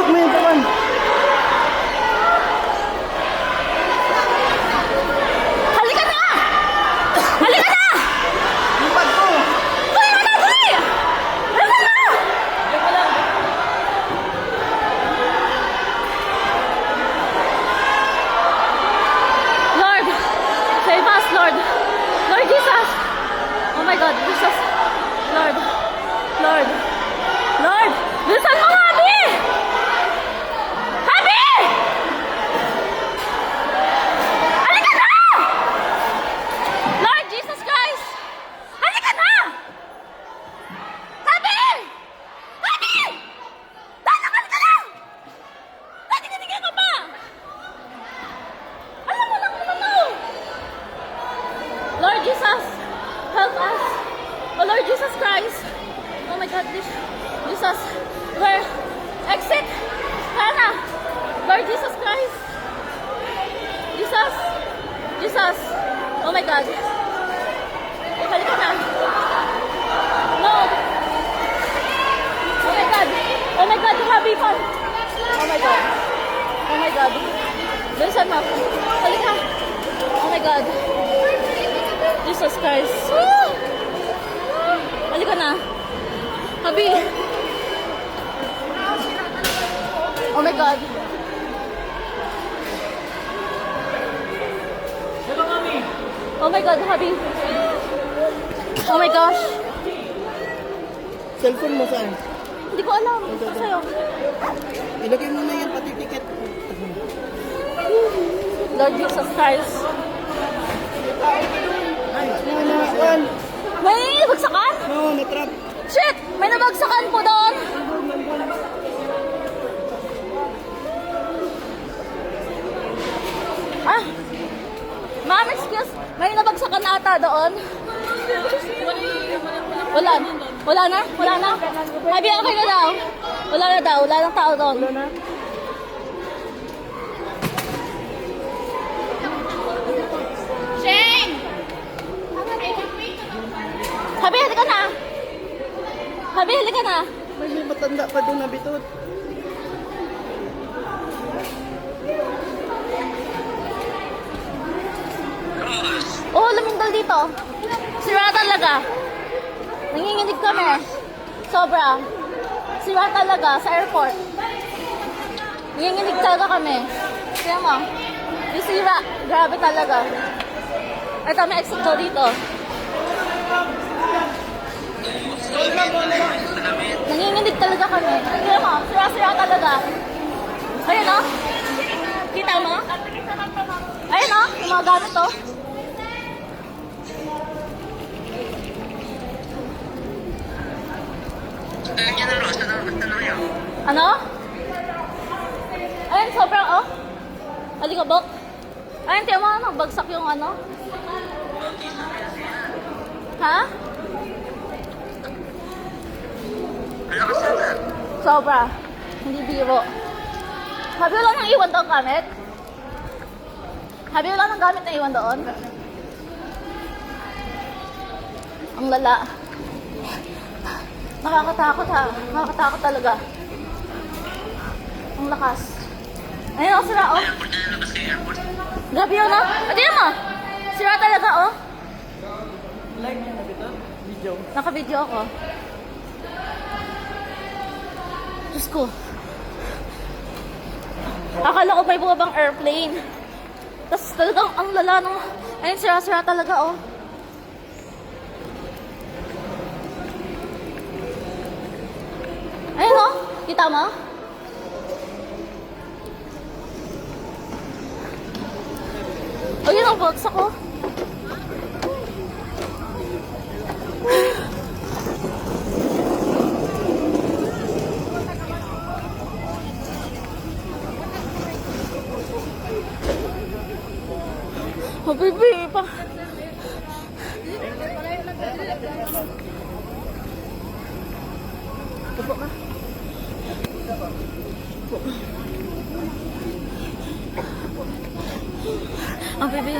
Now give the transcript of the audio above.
mo yung paman. Halika na! Halika na! Yung bag ko. Tuloy mo na! Tuloy! Halika na! Lord, save us, Lord. Lord Jesus. Oh my God, Jesus. Lord. Lord. Lord. Bilisan mo, Habi! Habi! Halika na! Lord Jesus Christ! Halika na! Habi! Habi! Halika na! Tingnan ka pa! Alam mo lang naman to! Lord Jesus, help us! Oh Lord Jesus Christ! Oh my God, Jesus, where? Exit! Hannah! Lord Jesus Christ! Jesus! Jesus! Oh my God! Halika na! No! Oh my God! Oh my God, Habi pa! Oh my God! Oh my God! Bilisan mo! Halika! Oh my God! Jesus Christ! Woo! Halika na! Habi! Oh my God! Oh my God, Habi! Oh my gosh! Cellphone mo saan? Hindi ko alam. Ito sa'yo. Ilagay mo na yan, pati ticket. Lord Jesus Christ. Ay, one. May nabagsakan? No, natrap. Shit! May nabagsakan po doon! Ah! Ma'am, excuse. May nabagsakan ata doon. Wala. Wala na? Wala na? Habi, okay na daw. Wala na daw. Wala nang tao doon. Wala na? Shane! Habi, halika na. Habi, halika na. May matanda pa doon na bitot. Oh, lumindol dito. Sira talaga. Nanginginig kami. Sobra. Sira talaga sa airport. Nanginginig talaga kami. Kaya mo, yung sira. Grabe talaga. Ito, may exit daw dito. Nanginginig talaga kami. Kaya mo, sira-sira talaga. Ayun o. Kita mo? Ayun o, yung mga gamit o. Ano? Ayun, sobrang oh. Alikabok. Ayun, tiyo mo, nagbagsak yung ano. Ha? Sobra. Hindi biro. Habi wala nang iwan doon gamit? Habi wala nang gamit na iwan doon? Ang lala. Nakakatakot ha. Nakakatakot talaga. Ang lakas. Ayun ang sira oh. Grabe yun oh. Tignan mo. Sira talaga oh. Live niya na bitot? Video. Naka-video ako. Diyos ko. Akala ko may bumabang airplane. Tapos talagang ang lala nung... Ayun, sira-sira talaga oh. Ayun oh. Kita mo? Oh, yun ang bagsak ko. Oh, baby, pa. Upo ka. Oh, baby,